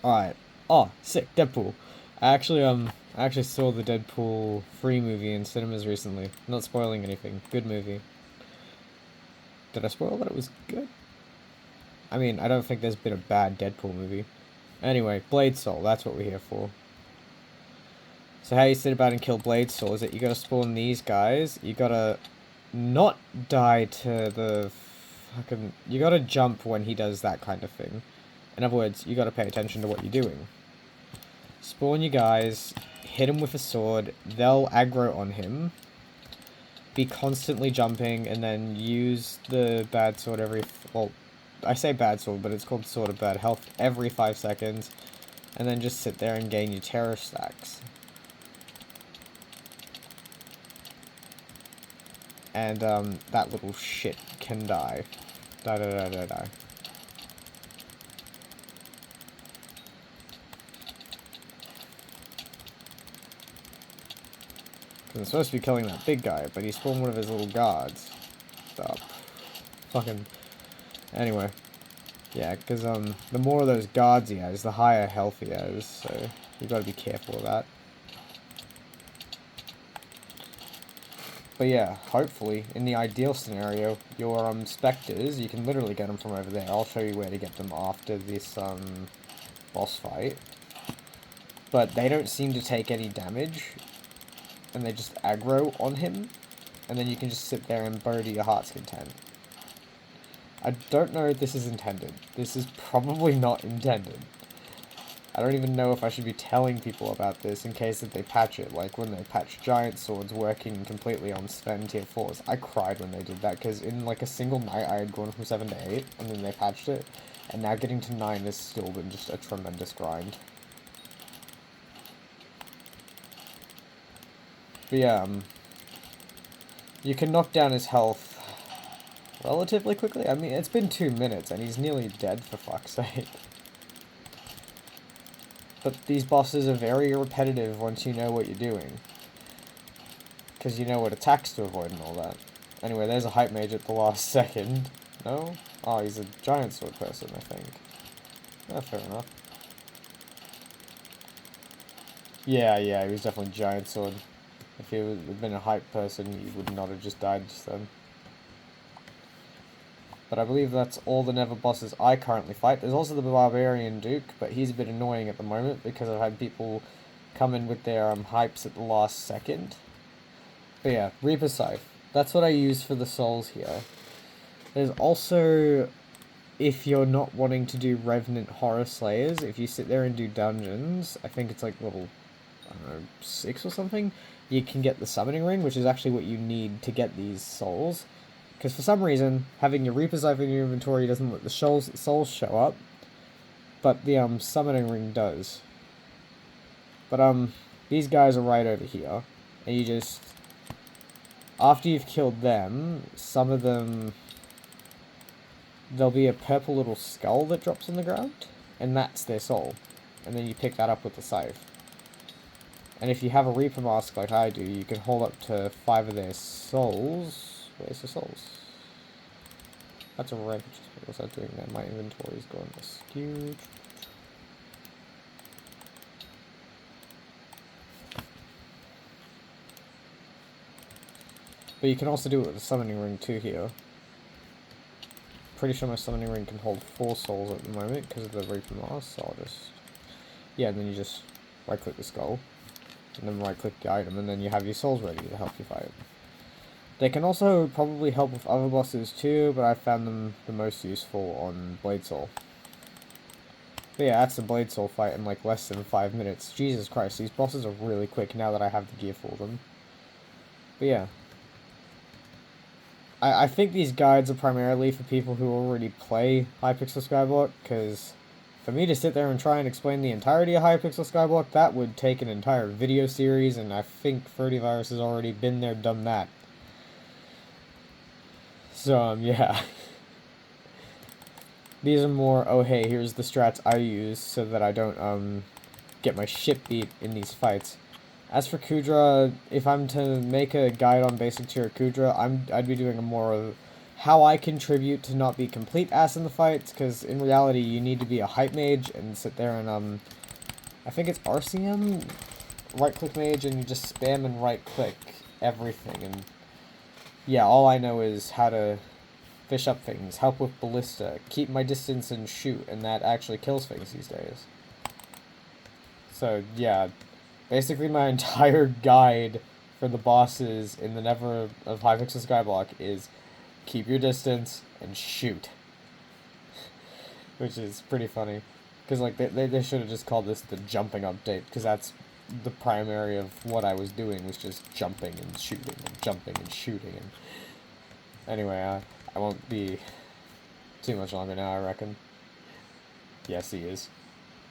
Alright. Oh, sick. Deadpool. I actually saw the Deadpool 3 movie in cinemas recently. Not spoiling anything. Good movie. Did I spoil that it was good? I mean, I don't think there's been a bad Deadpool movie. Anyway, bladesoul. That's what we're here for. So how you sit about and kill bladesoul is that you gotta spawn these guys. You gotta not die to the fucking... You gotta jump when he does that kind of thing. In other words, you gotta pay attention to what you're doing. Spawn your guys, hit him with a sword, they'll aggro on him. Be constantly jumping, and then use the bad sword every... Well, I say bad sword, but it's called Sword of Bad Health every 5 seconds. And then just sit there and gain your terror stacks. And, that little shit can die. Die. I'm supposed to be killing that big guy, but he spawned one of his little guards. Stop. Fucking... Anyway. Yeah, because, the more of those guards he has, the higher health he has, so you've got to be careful of that. But yeah, hopefully, in the ideal scenario, your, specters, you can literally get them from over there. I'll show you where to get them after this, boss fight. But they don't seem to take any damage, and they just aggro on him, and then you can just sit there and burrow to your heart's content. I don't know if this is intended. This is probably not intended. I don't even know if I should be telling people about this in case that they patch it, like when they patch Giant Swords working completely on Sven tier 4s. I cried when they did that, because in like a single night I had gone from 7 to 8, and then they patched it, and now getting to 9 has still been just a tremendous grind. But yeah, you can knock down his health relatively quickly. I mean, it's been 2 minutes, and he's nearly dead, for fuck's sake. But these bosses are very repetitive once you know what you're doing. Because you know what attacks to avoid and all that. Anyway, there's a hype mage at the last second. No? Oh, he's a giant sword person, I think. Oh, fair enough. Yeah, he was definitely giant sword. If he had been a hype person, he would not have just died just then. But I believe that's all the Nether bosses I currently fight. There's also the Barbarian Duke, but he's a bit annoying at the moment because I've had people come in with their hypes at the last second. But yeah, Reaper Scythe. That's what I use for the souls here. There's also, if you're not wanting to do Revenant Horror Slayers, if you sit there and do dungeons, I think it's like level, I don't know, 6 or something, you can get the Summoning Ring, which is actually what you need to get these souls. Because for some reason, having your Reaper Scythe in your inventory doesn't let the souls show up, but the Summoning Ring does. But these guys are right over here, and you just, after you've killed them, some of them, there'll be a purple little skull that drops on the ground, and that's their soul. And then you pick that up with the scythe. And if you have a Reaper Mask like I do, you can hold up to 5 of their souls. Where's the souls? That's a red. What's that doing there? My inventory's going askew. But you can also do it with the Summoning Ring too here. Pretty sure my Summoning Ring can hold 4 souls at the moment because of the Reaper Mask, so I'll just... Yeah, and then you just right-click the skull, and then right-click the item, and then you have your souls ready to help you fight. They can also probably help with other bosses too, but I found them the most useful on bladesoul. But yeah, that's the bladesoul fight in like less than 5 minutes. Jesus Christ, these bosses are really quick now that I have the gear for them. But yeah. I think these guides are primarily for people who already play Hypixel Skyblock, because for me to sit there and try and explain the entirety of Hypixel Skyblock, that would take an entire video series, and I think Virus has already been there, done that. So, yeah. These are more, oh hey, here's the strats I use so that I don't, get my shit beat in these fights. As for Kudra, if I'm to make a guide on basic tier Kudra, I'd be doing a more of how I contribute to not be complete ass in the fights, because in reality you need to be a hype mage and sit there and I think it's RCM, right click mage, and you just spam and right click everything, and yeah, all I know is how to fish up things, help with ballista, keep my distance and shoot, and that actually kills things these days. So yeah, basically my entire guide for the bosses in the Never of Hypixel Skyblock is keep your distance and shoot. Which is pretty funny. Because like they should have just called this the jumping update, because that's the primary of what I was doing, was just jumping and shooting and jumping and shooting. And anyway, I won't be too much longer now, I reckon. Yes, he is.